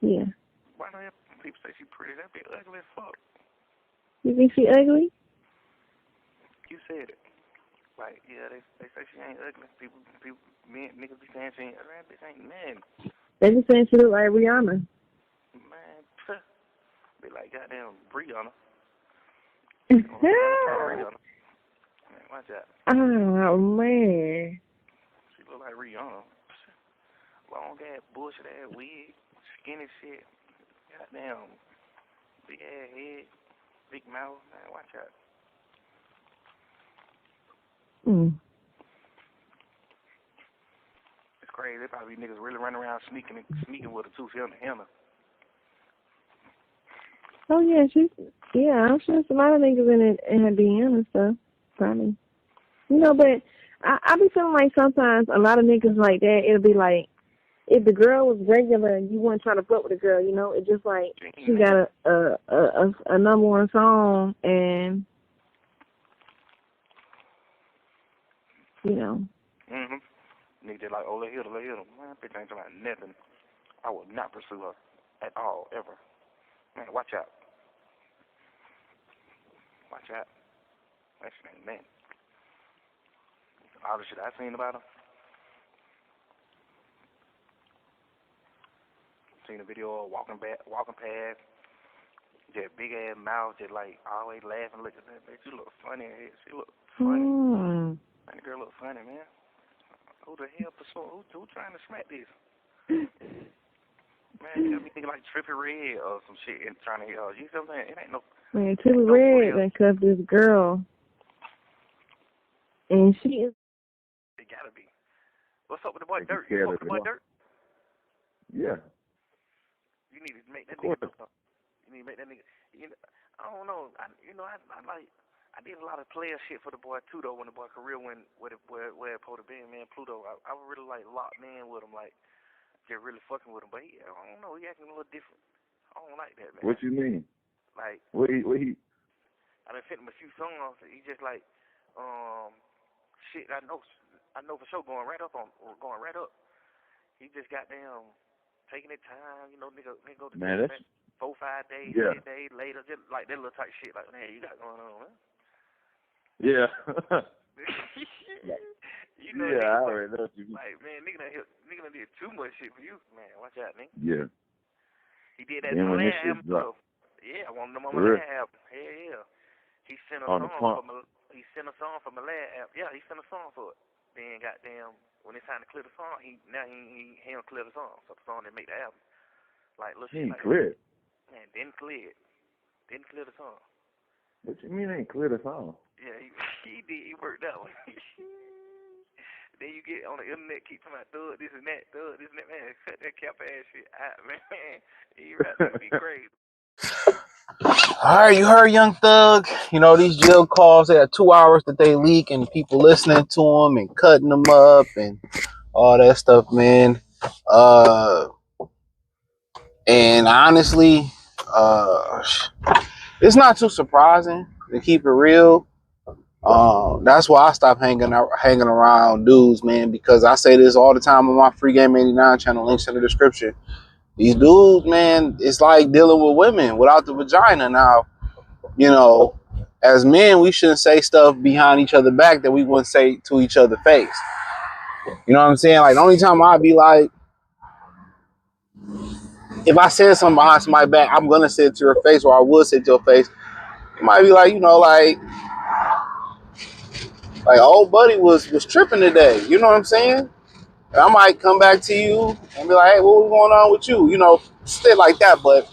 Yeah. Why do people say she pretty? That be ugly as fuck. You think she ugly? You said it. Like, yeah, they say she ain't ugly. Men, niggas be saying she ain't ugly. That bitch ain't man. They be saying she look like Rihanna. Man, be like goddamn Brianna. Rihanna. Man, watch out. Oh man. She look like Rihanna. Long ass bullshit ass wig, skinny shit. Goddamn big ass head, big mouth. Man, watch out. Mm. It's crazy. There probably niggas really running around sneaking with her too. She on the henna. Oh yeah, I'm sure there's a lot of niggas in her DM and stuff. Probably. You know, but I be feeling like sometimes a lot of niggas like that, it'll be like, if the girl was regular and you weren't trying to fuck with the girl, you know, it's just like she got a number one song and, you know. Mm-hmm. Niggas just like, oh, let hit her. Man, bitch ain't talking about nothing. I would not pursue her at all, ever. Man, watch out. Watch out. That shit ain't man. All the shit I seen about her. Seen a video of walking past, just big ass mouth, just like always laughing, looking at that bitch. You look funny. She look funny. Man, the girl look funny, man. Who the hell pursuing? Who trying to smack this? Man, you got me thinking like Trippy Red or some shit and trying to hit her. You know what I'm saying? It ain't no. Man, Trippy Red done cuffed this girl. And she is. It gotta be. What's up with the boy Durk? You fuck with the boy Durk? Yeah. You need to make that nigga do something. You need to make that nigga. You know, I don't know. I like. I did a lot of player shit for the boy too though. When the boy career went where it supposed to be, man, Pluto. I was really like locked in with him, like just really fucking with him. But I don't know. He acting a little different. I don't like that, man. What you mean? Like what he? I done sent him a few songs. He just like shit. I know for sure going right up. He just goddamn taking his time. You know, nigga go to Man, jail 4-5 days, 10 days later, just like that little type shit. Like, man, you got going on, man. Yeah. You know, yeah, I already know what you mean. Like, man, nigga done did too much shit for you, man. Watch out, nigga. Yeah. He did that to my last album too. Yeah, I wanted him on my last album. Hell yeah. He sent a song for my. He sent a song for my last album. Yeah, he sent a song for it. Then goddamn, when it's time to clear the song, he don't clear the song, so the song didn't make the album. Like little shit like clear. Man, didn't clear it. Didn't clear the song. What you mean ain't clear the song? Yeah, he did. He worked that one. Then you get on the internet, keep talking about thug this and that, man. Cut that cap ass shit out, man. He right to be crazy. All right, you heard Young Thug. You know, these jail calls, they have 2 hours that they leak and people listening to them and cutting them up and all that stuff, man. And honestly, it's not too surprising, to keep it real. That's why I stopped hanging around dudes, man, because I say this all the time on my Free Game 89 channel, links in the description. These dudes, man, it's like dealing with women without the vagina. Now, you know, as men, we shouldn't say stuff behind each other's back that we wouldn't say to each other's face. You know what I'm saying? Like, the only time I'd be like, if I said something behind somebody's back, I'm going to say it to her face, or I would say it to her face. It might be like, you know, like old buddy was tripping today. You know what I'm saying? And I might come back to you and be like, hey, what was going on with you? You know, shit like that. But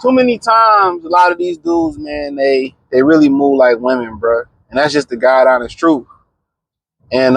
too many times, a lot of these dudes, man, they really move like women, bro. And that's just the God honest truth. And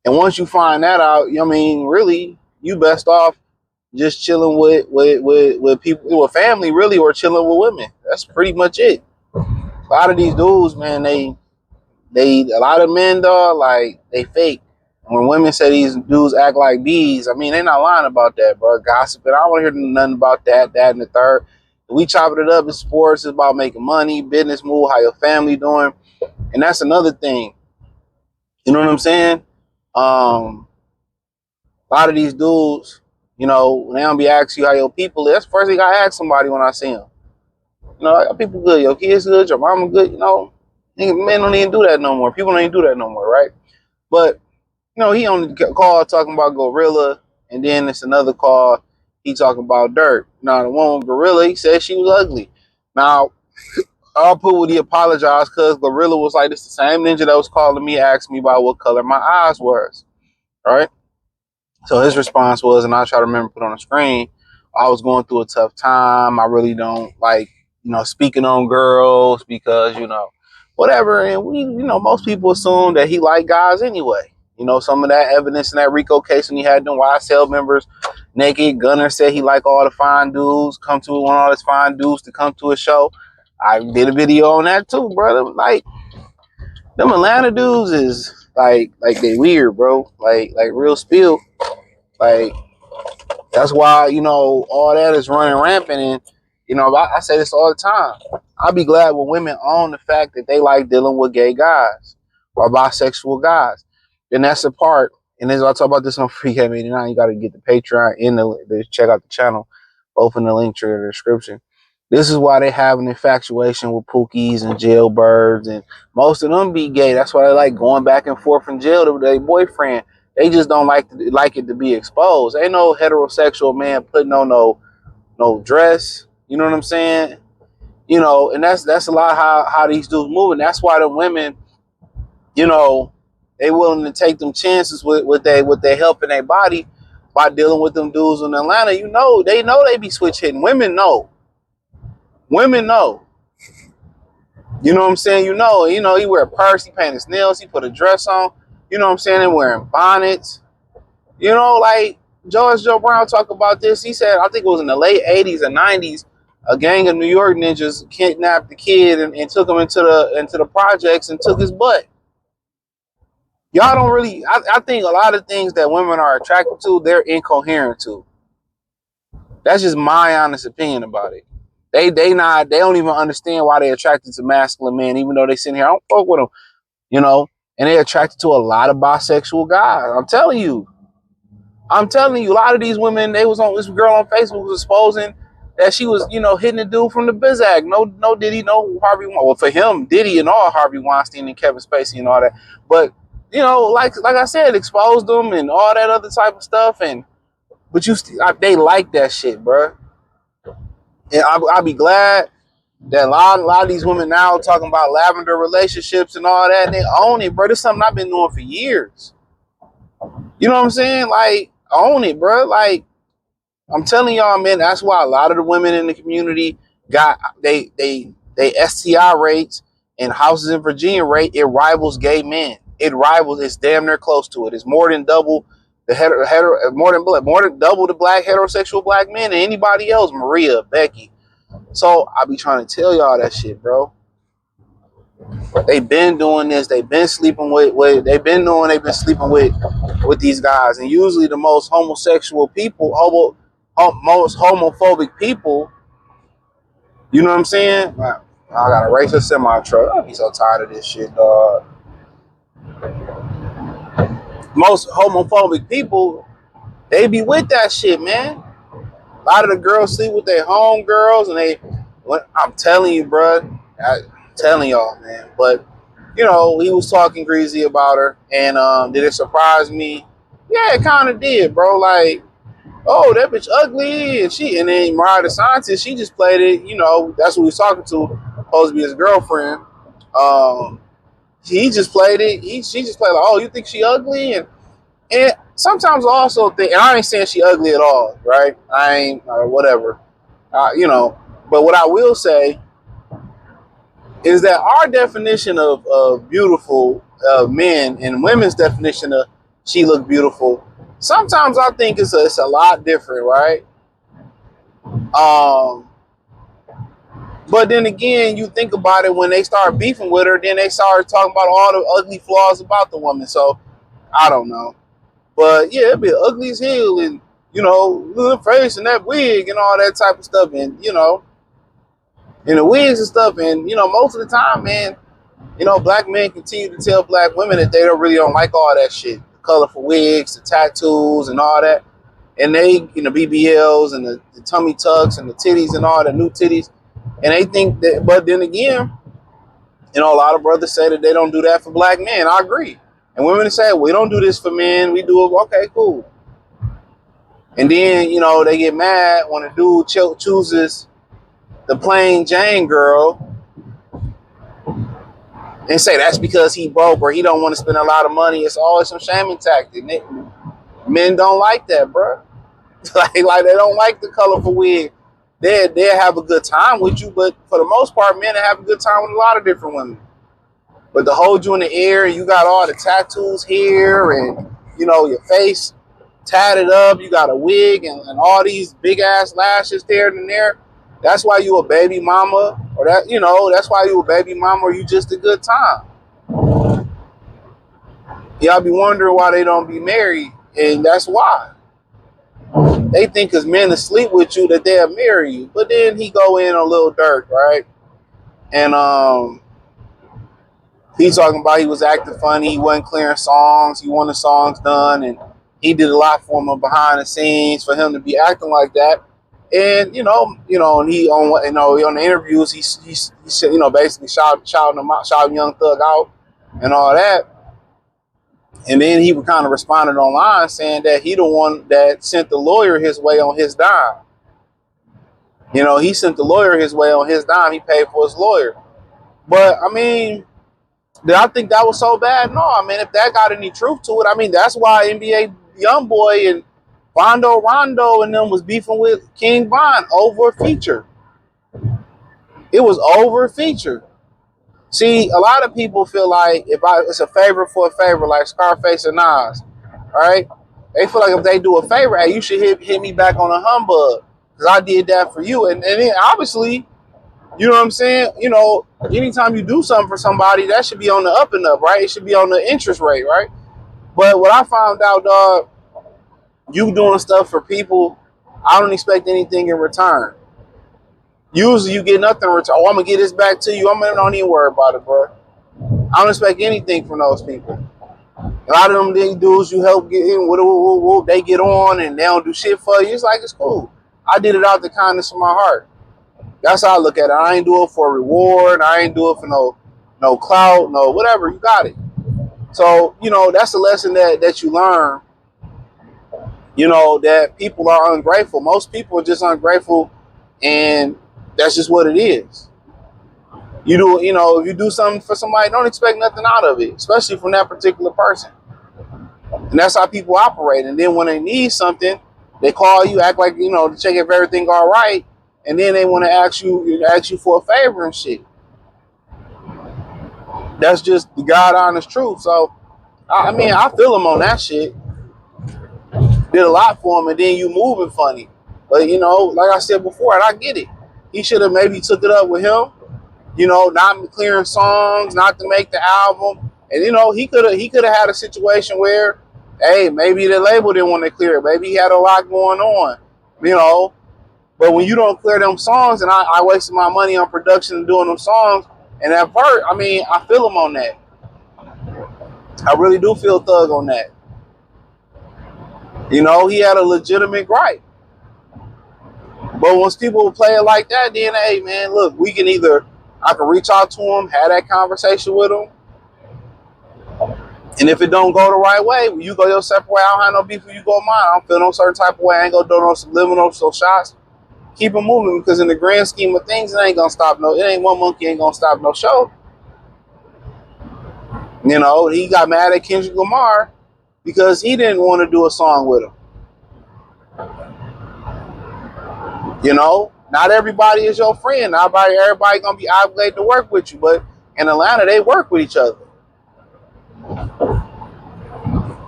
once you find that out, I mean, really, you best off just chilling with people, with family, really, or chilling with women. That's pretty much it. A lot of these dudes, man, a lot of men, though, like, they fake. When women say these dudes act like bees, I mean, they're not lying about that, bro. Gossiping. I don't want to hear nothing about that, and the third. We chop it up in sports. It's about making money, business move, how your family doing. And that's another thing. You know what I'm saying? A lot of these dudes, You know, when they don't be asking you how your people is, that's the first thing I ask somebody when I see them. You know, are people good? Your kids good? Your mama good? You know, men don't even do that no more. People don't even do that no more, right? But, you know, he on the call talking about GloRilla, and then it's another call, he talking about Durk. Now, the one with GloRilla, he said she was ugly. Now, I'll put what he apologized because GloRilla was like, it's the same ninja that was calling me, asking me about what color my eyes was, right? So his response was, and I'll try to remember to put on the screen, I was going through a tough time. I really don't like, you know, speaking on girls because, you know, whatever. And we, you know, most people assume that he liked guys anyway. You know, some of that evidence in that Rico case when he had them YSL members naked. Gunner said he liked all the fine dudes, want all his fine dudes to come to a show. I did a video on that too, brother. Like, them Atlanta dudes is like they weird, bro. Like real spill. Like, that's why, you know, all that is running rampant. And, you know, I say this all the time. I'll be glad when women own the fact that they like dealing with gay guys or bisexual guys. And that's the part. And as I talk about this on Free Game 89, you got to get the Patreon and the check out the channel. Both in the link tree in the description. This is why they have an infatuation with pookies and jailbirds. And most of them be gay. That's why they like going back and forth from jail to their boyfriend. They just don't like it to be exposed. Ain't no heterosexual man putting on no dress. You know what I'm saying? You know, and that's a lot how these dudes moving. That's why the women, you know, they willing to take them chances with they helping their body by dealing with them dudes in Atlanta. You know they be switch hitting. Women know. Women know. You know what I'm saying? You know, he wear a purse, he paint his nails, he put a dress on. You know what I'm saying? They wearing bonnets. You know, like George Joe Brown talked about this. He said, I think it was in the late 80s and 90s, a gang of New York ninjas kidnapped the kid and took him into the projects and took his butt. Y'all don't really, I think a lot of things that women are attracted to, they're incoherent to. That's just my honest opinion about it. They don't even understand why they're attracted to masculine men, even though they sitting here, I don't fuck with them, you know, and they're attracted to a lot of bisexual guys. I'm telling you, a lot of these women, they was on this girl on Facebook was exposing that she was, you know, hitting the dude from the Bizag. No Diddy, no Harvey Weinstein. Well, for him, Diddy and all Harvey Weinstein and Kevin Spacey and all that. But, you know, like I said, exposed them and all that other type of stuff. But they like that shit, bro. And I'll be glad that a lot of these women now talking about lavender relationships and all that, and they own it, bro. This is something I've been doing for years. You know what I'm saying? Like, own it, bro. Like, I'm telling y'all, man, that's why a lot of the women in the community got they STI rates and houses in Virginia rate, it rivals gay men. It's damn near close to it. It's more than double the more than double the black heterosexual black men than anybody else, Maria, Becky. So I be trying to tell y'all that shit, bro. They've been doing this. They've been sleeping with these guys, and usually the most homosexual people, most homophobic people. You know what I'm saying? I gotta race a semi truck. I'll be so tired of this shit, dog. Most homophobic people, they be with that shit, man. A lot of the girls sleep with their home girls, and I'm telling you, bro. I'm telling y'all, man. But, you know, he was talking greasy about her, and did it surprise me? Yeah, it kind of did, bro. Like, oh, that bitch ugly, and then Mariah the Scientist, she just played it. You know, that's who he's talking to, supposed to be his girlfriend. He just played it. She just played like, oh, you think she ugly, and sometimes I also think, and I ain't saying she ugly at all, right? I ain't, whatever. You know, but what I will say is that our definition of beautiful men and women's definition of she look beautiful, sometimes I think it's a lot different, right? But then again, you think about it, when they start beefing with her, then they start talking about all the ugly flaws about the woman. So I don't know. But yeah, it'd be ugly as hell, and, you know, little face and that wig and all that type of stuff, and, you know, and the wigs and stuff, and, you know, most of the time, man, you know, black men continue to tell black women that they don't like all that shit, the colorful wigs, the tattoos, and all that. and they, you know, BBLs and the tummy tucks and the titties and all the new titties, and they think that. But then again, you know, a lot of brothers say that they don't do that for black men. I agree. And women say, we don't do this for men. We do it. Okay, cool. And then, you know, they get mad when a dude chooses the plain Jane girl and say that's because he broke or he don't want to spend a lot of money. It's always some shaming tactic. Men don't like that, bro. like they don't like the colorful wig. They'll have a good time with you, but for the most part, men have a good time with a lot of different women. But to hold you in the air, you got all the tattoos here and, you know, your face tatted up, you got a wig and all these big ass lashes there and there. That's why you a baby mama, or that, you know, that's why you a baby mama, or you just a good time. Y'all be wondering why they don't be married, and that's why. They think because men asleep with you that they'll marry you. But then he go in on Lil Durk, right? And he talking about he was acting funny, he wasn't clearing songs, he wanted songs done, and he did a lot for him behind the scenes for him to be acting like that. And and he on the interviews he said, you know, basically shouting him out, shouting Young Thug out and all that. And then he kind of responded online saying that he the one that sent the lawyer his way on his dime. You know, he sent the lawyer his way on his dime. He paid for his lawyer. But I mean, did I think that was so bad? No, I mean, if that got any truth to it, I mean, that's why NBA Youngboy and Rondo and them was beefing with King Von over a feature. It was over a feature. See, a lot of people feel like it's a favor for a favor, like Scarface and Nas, right? They feel like if they do a favor, hey, you should hit me back on a humbug because I did that for you. And then obviously, you know what I'm saying? You know, anytime you do something for somebody, that should be on the up and up, right? It should be on the interest rate, right? But what I found out, dog, you doing stuff for people, I don't expect anything in return. Usually you get nothing in return. Oh, I'm going to get this back to you. Don't even worry about it, bro. I don't expect anything from those people. A lot of them dudes you help get in, they get on and they don't do shit for you. It's like, it's cool. I did it out the kindness of my heart. That's how I look at it. I ain't do it for a reward. I ain't do it for no clout, no whatever. You got it. So, you know, that's a lesson that you learn, you know, that people are ungrateful. Most people are just ungrateful, and that's just what it is. You do, you know, if you do something for somebody, don't expect nothing out of it, especially from that particular person. And that's how people operate. And then when they need something, they call you, act like, you know, to check if everything all right. And then they want to ask you for a favor and shit. That's just the God honest truth. So, I mean, I feel him on that shit. Did a lot for him, and then you moving funny. But, you know, like I said before, and I get it. He should have maybe took it up with him. You know, not clearing songs, not to make the album. And, you know, he could have had a situation where, hey, maybe the label didn't want to clear it. Maybe he had a lot going on, you know. But when you don't clear them songs, and I wasted my money on production and doing them songs, and that part, I mean, I feel him on that. I really do feel Thug on that. You know, he had a legitimate gripe. But once people play it like that, then, hey, man, look, I can reach out to him, have that conversation with him. And if it don't go the right way, you go your separate way. I don't have no beef with you, go mine. I don't feel no certain type of way. I ain't gonna do no subliminal shots. Keep it moving, because in the grand scheme of things, it ain't one monkey ain't gonna stop no show. You know, he got mad at Kendrick Lamar because he didn't want to do a song with him. You know, not everybody is your friend. Not everybody gonna be obligated to work with you, but in Atlanta, they work with each other.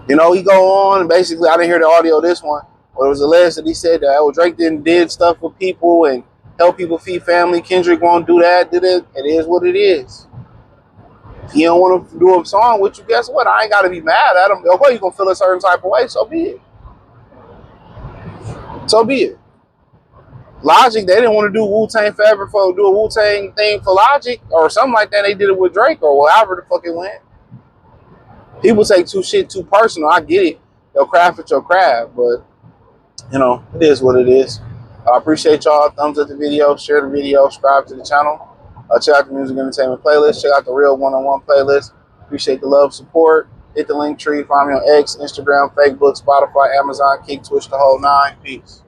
You know, he go on, and basically, I didn't hear the audio of this one, but it was alleged that he said that Drake did stuff with people and help people feed family. Kendrick won't do that. Did it? It is what it is. If he don't want to do a song with you, guess what? I ain't got to be mad at him. Okay, you gonna feel a certain type of way, so be it. So be it. Logic, they didn't want to do Wu-Tang Forever do a Wu-Tang thing for Logic or something like that. They did it with Drake or however the fuck it went. People take shit too personal. I get it. Your craft is your craft, but You know, it is what it is. I appreciate y'all. Thumbs up the video, share the video, subscribe to the channel. Check out the music entertainment playlist. Check out the real one-on-one playlist. Appreciate the love, support. Hit the link tree. Find me on X, Instagram, Facebook, Spotify, Amazon, Kick, Twitch, the whole nine. Peace.